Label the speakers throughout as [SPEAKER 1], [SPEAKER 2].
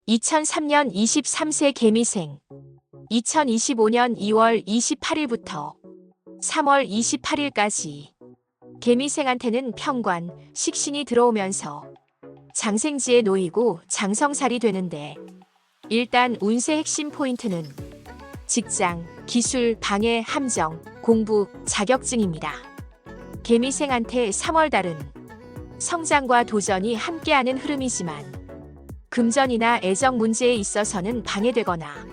[SPEAKER 1] 2003년 23세 개미생 2025년 2월 28일부터 3월 28일까지 개미생한테는 편관, 식신이 들어오면서 장생지에 놓이고 장성살이 되는데 일단 운세 핵심 포인트는 직장, 기술, 방해, 함정, 공부, 자격증입니다. 개미생한테 3월달은 성장과 도전이 함께하는 흐름이지만 금전이나 애정 문제에 있어서는 방해되거나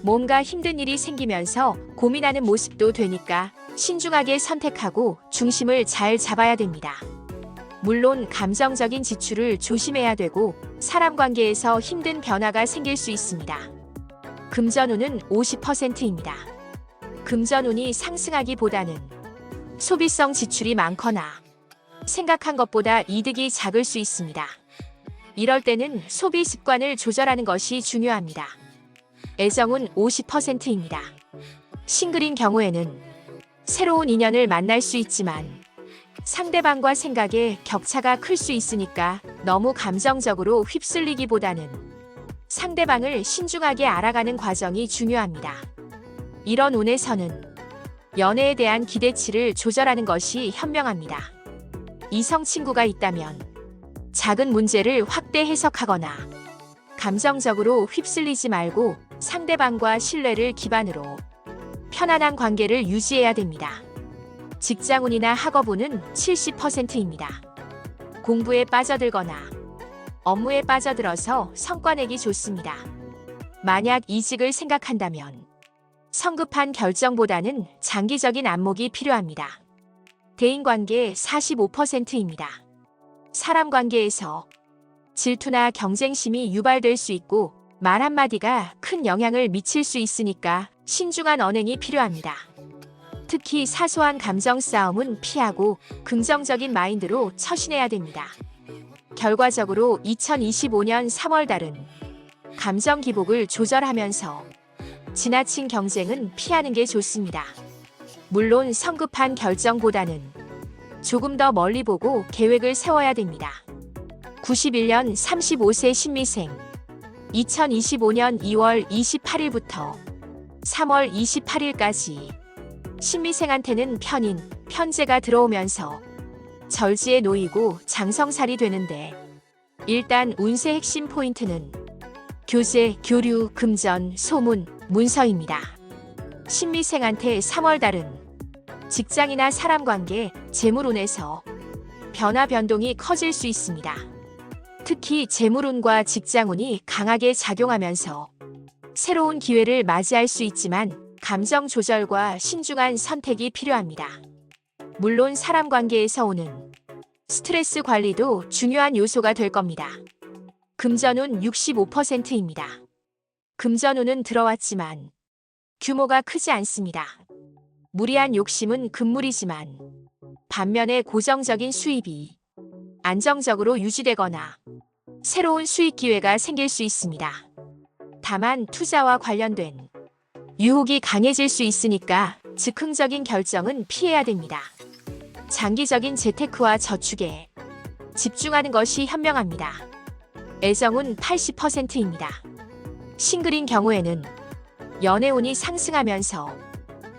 [SPEAKER 1] 뭔가 힘든 일이 생기면서 고민하는 모습도 되니까 신중하게 선택하고 중심을 잘 잡아야 됩니다. 물론 감정적인 지출을 조심해야 되고 사람 관계에서 힘든 변화가 생길 수 있습니다. 금전운은 50%입니다. 금전운이 상승하기보다는 소비성 지출이 많거나 생각한 것보다 이득이 작을 수 있습니다. 이럴 때는 소비 습관을 조절하는 것이 중요합니다. 애정은 50%입니다. 싱글인 경우에는 새로운 인연을 만날 수 있지만 상대방과 생각에 격차가 클 수 있으니까 너무 감정적으로 휩쓸리기보다는 상대방을 신중하게 알아가는 과정이 중요합니다. 이런 운에서는 연애에 대한 기대치를 조절하는 것이 현명합니다. 이성 친구가 있다면 작은 문제를 확대 해석하거나 감정적으로 휩쓸리지 말고 상대방과 신뢰를 기반으로 편안한 관계를 유지해야 됩니다. 직장운이나 학업운은 70%입니다. 공부에 빠져들거나 업무에 빠져들어서 성과 내기 좋습니다. 만약 이직을 생각한다면 성급한 결정보다는 장기적인 안목이 필요합니다. 대인관계 45%입니다. 사람 관계에서 질투나 경쟁심이 유발될 수 있고 말 한마디가 큰 영향을 미칠 수 있으니까 신중한 언행이 필요합니다. 특히 사소한 감정 싸움은 피하고 긍정적인 마인드로 처신해야 됩니다. 결과적으로 2025년 3월달은 감정 기복을 조절하면서 지나친 경쟁은 피하는 게 좋습니다. 물론 성급한 결정보다는 조금 더 멀리 보고 계획을 세워야 됩니다. 91년 35세 신미생 2025년 2월 28일부터 3월 28일까지 신미생한테는 편인, 편재가 들어오면서 절지에 놓이고 장성살이 되는데 일단 운세 핵심 포인트는 교제, 교류, 금전, 소문, 문서입니다. 신미생한테 3월달은 직장이나 사람 관계, 재물운에서 변화 변동이 커질 수 있습니다. 특히 재물운과 직장운이 강하게 작용하면서 새로운 기회를 맞이할 수 있지만 감정 조절과 신중한 선택이 필요합니다. 물론 사람 관계에서 오는 스트레스 관리도 중요한 요소가 될 겁니다. 금전운 65%입니다. 금전운은 들어왔지만 규모가 크지 않습니다. 무리한 욕심은 금물이지만 반면에 고정적인 수입이 안정적으로 유지되거나 새로운 수익 기회가 생길 수 있습니다. 다만 투자와 관련된 유혹이 강해질 수 있으니까 즉흥적인 결정은 피해야 됩니다. 장기적인 재테크와 저축에 집중하는 것이 현명합니다. 애정은 80%입니다. 싱글인 경우에는 연애운이 상승하면서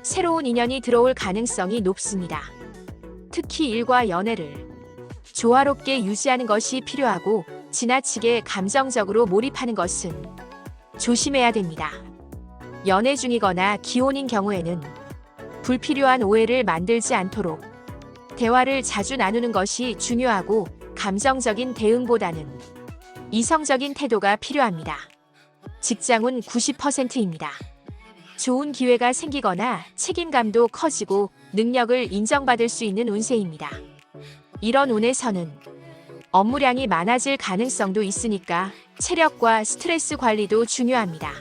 [SPEAKER 1] 새로운 인연이 들어올 가능성이 높습니다. 특히 일과 연애를 조화롭게 유지하는 것이 필요하고 지나치게 감정적으로 몰입하는 것은 조심해야 됩니다. 연애 중이거나 기혼인 경우에는 불필요한 오해를 만들지 않도록 대화를 자주 나누는 것이 중요하고 감정적인 대응보다는 이성적인 태도가 필요합니다. 직장운 90%입니다. 좋은 기회가 생기거나 책임감도 커지고 능력을 인정받을 수 있는 운세입니다. 이런 운에서는 업무량이 많아질 가능성도 있으니까 체력과 스트레스 관리도 중요합니다.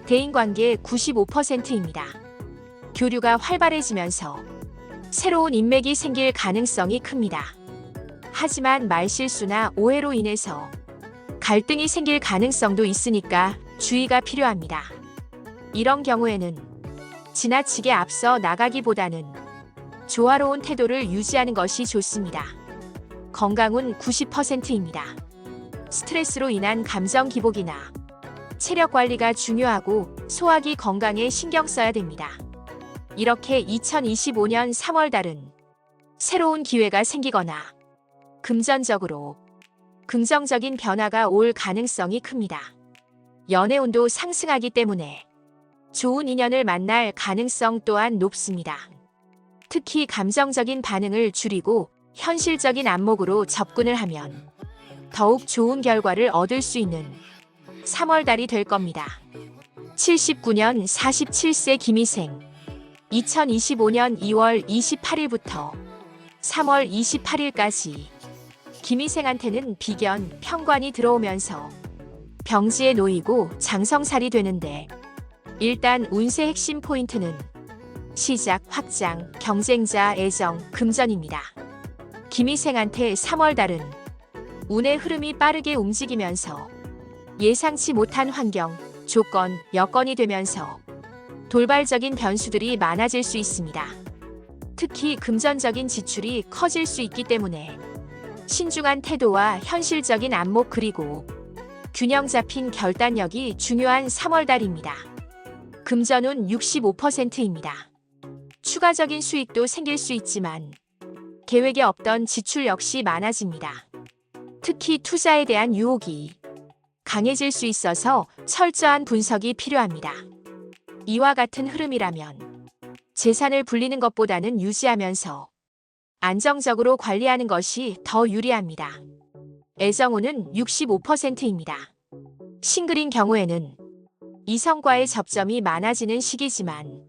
[SPEAKER 1] 대인관계 95%입니다. 교류가 활발해지면서 새로운 인맥이 생길 가능성이 큽니다. 하지만 말실수나 오해로 인해서 갈등이 생길 가능성도 있으니까 주의가 필요합니다. 이런 경우에는 지나치게 앞서 나가기보다는 조화로운 태도를 유지하는 것이 좋습니다. 건강은 90%입니다. 스트레스로 인한 감정 기복이나 체력 관리가 중요하고 소화기 건강에 신경 써야 됩니다. 이렇게 2025년 3월 달은 새로운 기회가 생기거나 금전적으로 긍정적인 변화가 올 가능성이 큽니다. 연애운도 상승하기 때문에 좋은 인연을 만날 가능성 또한 높습니다. 특히 감정적인 반응을 줄이고 현실적인 안목으로 접근을 하면 더욱 좋은 결과를 얻을 수 있는 3월 달이 될 겁니다. 79년 47세 김희생 2025년 2월 28일부터 3월 28일까지 김희생한테는 비견, 편관이 들어오면서 병지에 놓이고 장성살이 되는데 일단 운세 핵심 포인트는 시작, 확장, 경쟁자, 애정, 금전입니다. 김희생한테 3월 달은 운의 흐름이 빠르게 움직이면서 예상치 못한 환경, 조건, 여건이 되면서 돌발적인 변수들이 많아질 수 있습니다. 특히 금전적인 지출이 커질 수 있기 때문에 신중한 태도와 현실적인 안목 그리고 균형 잡힌 결단력이 중요한 3월 달입니다. 금전운 65%입니다. 추가적인 수익도 생길 수 있지만 계획에 없던 지출 역시 많아집니다. 특히 투자에 대한 유혹이 강해질 수 있어서 철저한 분석이 필요합니다. 이와 같은 흐름이라면 재산을 불리는 것보다는 유지하면서 안정적으로 관리하는 것이 더 유리합니다. 애정운은 65%입니다. 싱글인 경우에는 이성과의 접점이 많아지는 시기지만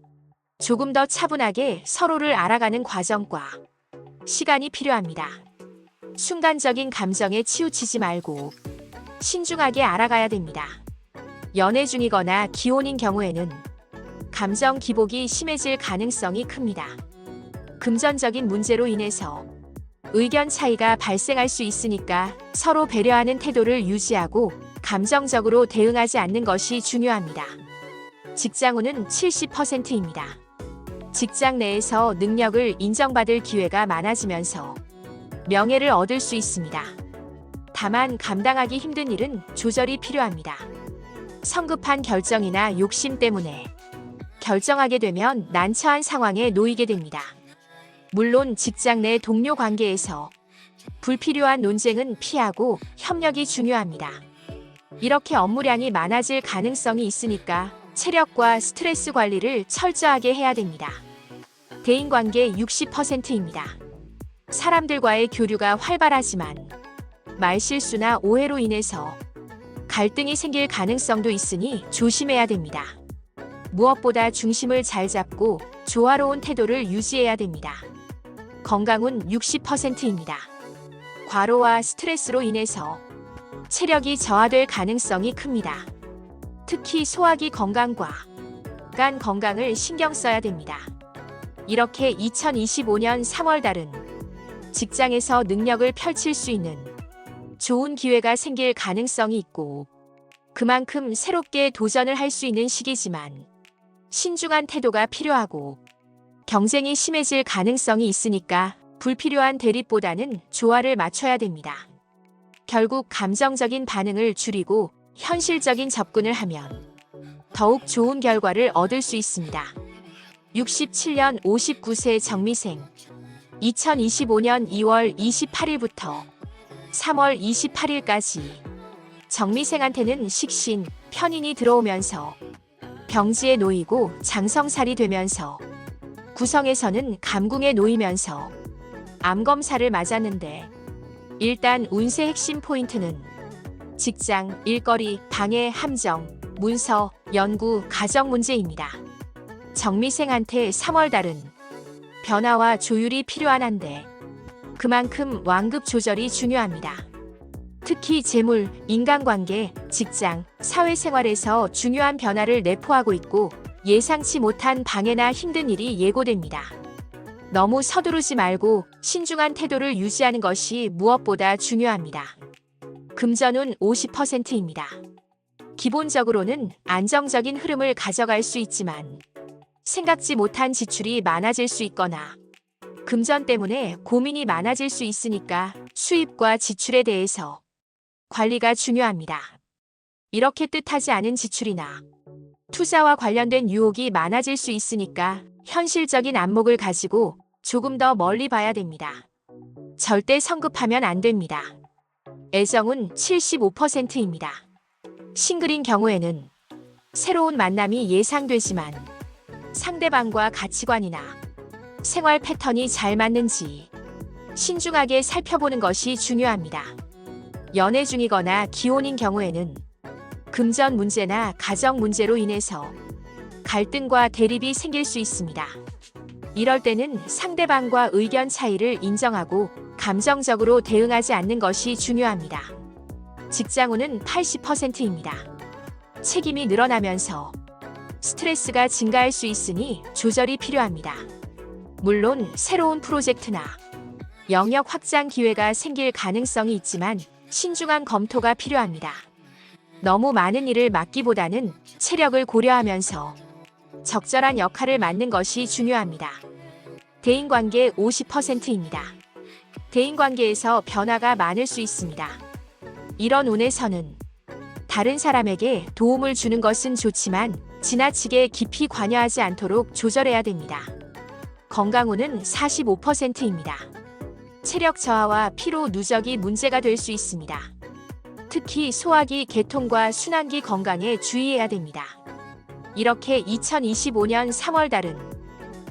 [SPEAKER 1] 조금 더 차분하게 서로를 알아가는 과정과 시간이 필요합니다. 순간적인 감정에 치우치지 말고 신중하게 알아가야 됩니다. 연애 중이거나 기혼인 경우에는 감정 기복이 심해질 가능성이 큽니다. 금전적인 문제로 인해서 의견 차이가 발생할 수 있으니까 서로 배려하는 태도를 유지하고 감정적으로 대응하지 않는 것이 중요합니다. 직장운은 70%입니다. 직장 내에서 능력을 인정받을 기회가 많아지면서 명예를 얻을 수 있습니다. 다만 감당하기 힘든 일은 조절이 필요합니다. 성급한 결정이나 욕심 때문에 결정하게 되면 난처한 상황에 놓이게 됩니다. 물론 직장 내 동료 관계에서 불필요한 논쟁은 피하고 협력이 중요합니다. 이렇게 업무량이 많아질 가능성이 있으니까 체력과 스트레스 관리를 철저하게 해야 됩니다. 대인관계 60%입니다. 사람들과의 교류가 활발하지만 말실수나 오해로 인해서 갈등이 생길 가능성도 있으니 조심해야 됩니다. 무엇보다 중심을 잘 잡고 조화로운 태도를 유지해야 됩니다. 건강은 60%입니다. 과로와 스트레스로 인해서 체력이 저하될 가능성이 큽니다. 특히 소화기 건강과 간 건강을 신경 써야 됩니다. 이렇게 2025년 3월 달은 직장에서 능력을 펼칠 수 있는 좋은 기회가 생길 가능성이 있고 그만큼 새롭게 도전을 할 수 있는 시기지만 신중한 태도가 필요하고 경쟁이 심해질 가능성이 있으니까 불필요한 대립보다는 조화를 맞춰야 됩니다. 결국 감정적인 반응을 줄이고 현실적인 접근을 하면 더욱 좋은 결과를 얻을 수 있습니다. 67년 59세 정미생 2025년 2월 28일부터 3월 28일까지 정미생한테는 식신, 편인이 들어오면서 병지에 놓이고 장성살이 되면서 구성에서는 감궁에 놓이면서 암검사를 맞았는데 일단 운세 핵심 포인트는 직장, 일거리, 방해, 함정, 문서, 연구, 가정 문제입니다. 정미생한테 3월 달은 변화와 조율이 필요한 한데 그만큼 완급 조절이 중요합니다. 특히 재물, 인간관계, 직장, 사회생활에서 중요한 변화를 내포하고 있고 예상치 못한 방해나 힘든 일이 예고됩니다. 너무 서두르지 말고 신중한 태도를 유지하는 것이 무엇보다 중요합니다. 금전운 50%입니다. 기본적으로는 안정적인 흐름을 가져갈 수 있지만 생각지 못한 지출이 많아질 수 있거나 금전 때문에 고민이 많아질 수 있으니까 수입과 지출에 대해서 관리가 중요합니다. 이렇게 뜻하지 않은 지출이나 투자와 관련된 유혹이 많아질 수 있으니까 현실적인 안목을 가지고 조금 더 멀리 봐야 됩니다. 절대 성급하면 안 됩니다. 애정은 75%입니다. 싱글인 경우에는 새로운 만남이 예상되지만 상대방과 가치관이나 생활 패턴이 잘 맞는지 신중하게 살펴보는 것이 중요합니다. 연애 중이거나 기혼인 경우에는 금전 문제나 가정 문제로 인해서 갈등과 대립이 생길 수 있습니다. 이럴 때는 상대방과 의견 차이를 인정하고 감정적으로 대응하지 않는 것이 중요합니다. 직장운은 80%입니다. 책임이 늘어나면서 스트레스가 증가할 수 있으니 조절이 필요합니다. 물론 새로운 프로젝트나 영역 확장 기회가 생길 가능성이 있지만 신중한 검토가 필요합니다. 너무 많은 일을 맡기보다는 체력을 고려하면서 적절한 역할을 맡는 것이 중요합니다. 대인관계 50%입니다. 대인관계에서 변화가 많을 수 있습니다. 이런 운에서는 다른 사람에게 도움을 주는 것은 좋지만 지나치게 깊이 관여하지 않도록 조절해야 됩니다. 건강운은 45%입니다. 체력 저하와 피로 누적이 문제가 될 수 있습니다. 특히 소화기, 계통과 순환기 건강에 주의해야 됩니다. 이렇게 2025년 3월달은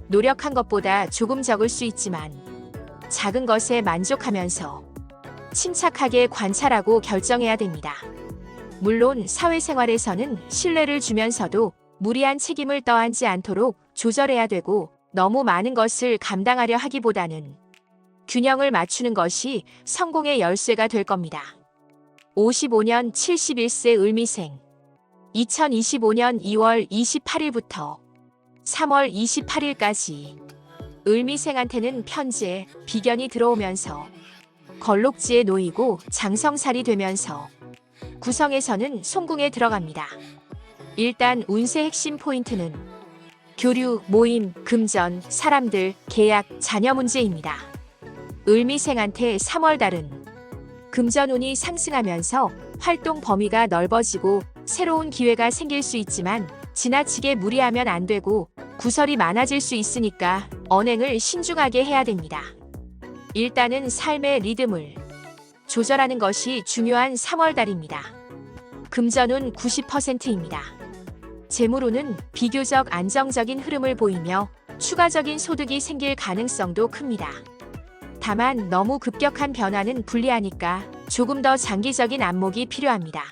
[SPEAKER 1] 노력한 것보다 조금 적을 수 있지만 작은 것에 만족하면서 침착하게 관찰하고 결정해야 됩니다. 물론 사회생활에서는 신뢰를 주면서도 무리한 책임을 떠안지 않도록 조절해야 되고 너무 많은 것을 감당하려 하기보다는 균형을 맞추는 것이 성공의 열쇠가 될 겁니다. 55년 71세 을미생 2025년 2월 28일부터 3월 28일까지 을미생한테는 편재, 비견이 들어오면서 걸록지에 놓이고 장성살이 되면서 구성에서는 송궁에 들어갑니다. 일단 운세 핵심 포인트는 교류, 모임, 금전, 사람들, 계약, 자녀 문제입니다. 을미생한테 3월달은 금전운이 상승하면서 활동 범위가 넓어지고 새로운 기회가 생길 수 있지만 지나치게 무리하면 안 되고 구설이 많아질 수 있으니까 언행을 신중하게 해야 됩니다. 일단은 삶의 리듬을 조절하는 것이 중요한 3월달입니다. 금전운 90%입니다. 재물운은 비교적 안정적인 흐름을 보이며 추가적인 소득이 생길 가능성도 큽니다. 다만 너무 급격한 변화는 불리하니까 조금 더 장기적인 안목이 필요합니다.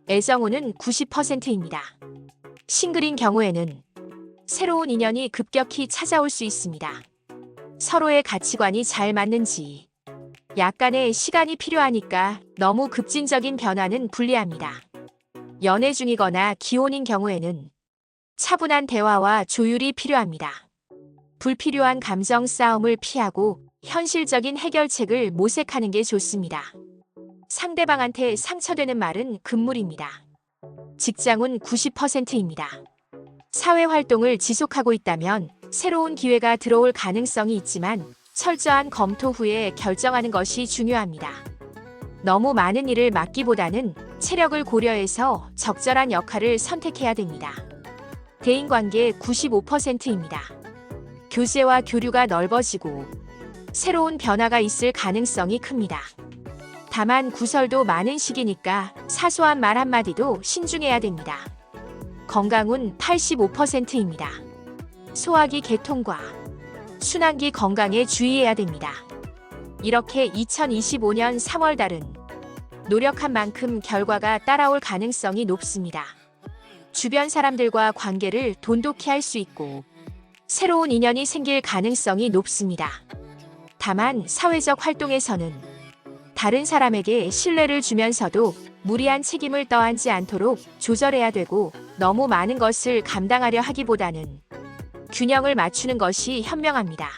[SPEAKER 1] 애정운은 90%입니다. 싱글인 경우에는 새로운 인연이 급격히 찾아올 수 있습니다. 서로의 가치관이 잘 맞는지 약간의 시간이 필요하니까 너무 급진적인 변화는 불리합니다. 연애 중이거나 기혼인 경우에는 차분한 대화와 조율이 필요합니다. 불필요한 감정 싸움을 피하고 현실적인 해결책을 모색하는 게 좋습니다. 상대방한테 상처되는 말은 금물입니다. 직장운 90%입니다. 사회활동을 지속하고 있다면 새로운 기회가 들어올 가능성이 있지만 철저한 검토 후에 결정하는 것이 중요합니다. 너무 많은 일을 맡기보다는 체력을 고려해서 적절한 역할을 선택해야 됩니다. 대인관계 95%입니다. 교제와 교류가 넓어지고 새로운 변화가 있을 가능성이 큽니다. 다만 구설도 많은 시기니까 사소한 말 한마디도 신중해야 됩니다. 건강운 85%입니다. 소화기 계통과 순환기 건강에 주의해야 됩니다. 이렇게 2025년 3월달은 노력한 만큼 결과가 따라올 가능성이 높습니다. 주변 사람들과 관계를 돈독히 할 수 있고 새로운 인연이 생길 가능성이 높습니다. 다만 사회적 활동에서는 다른 사람에게 신뢰를 주면서도 무리한 책임을 떠안지 않도록 조절해야 되고 너무 많은 것을 감당하려 하기보다는 균형을 맞추는 것이 현명합니다.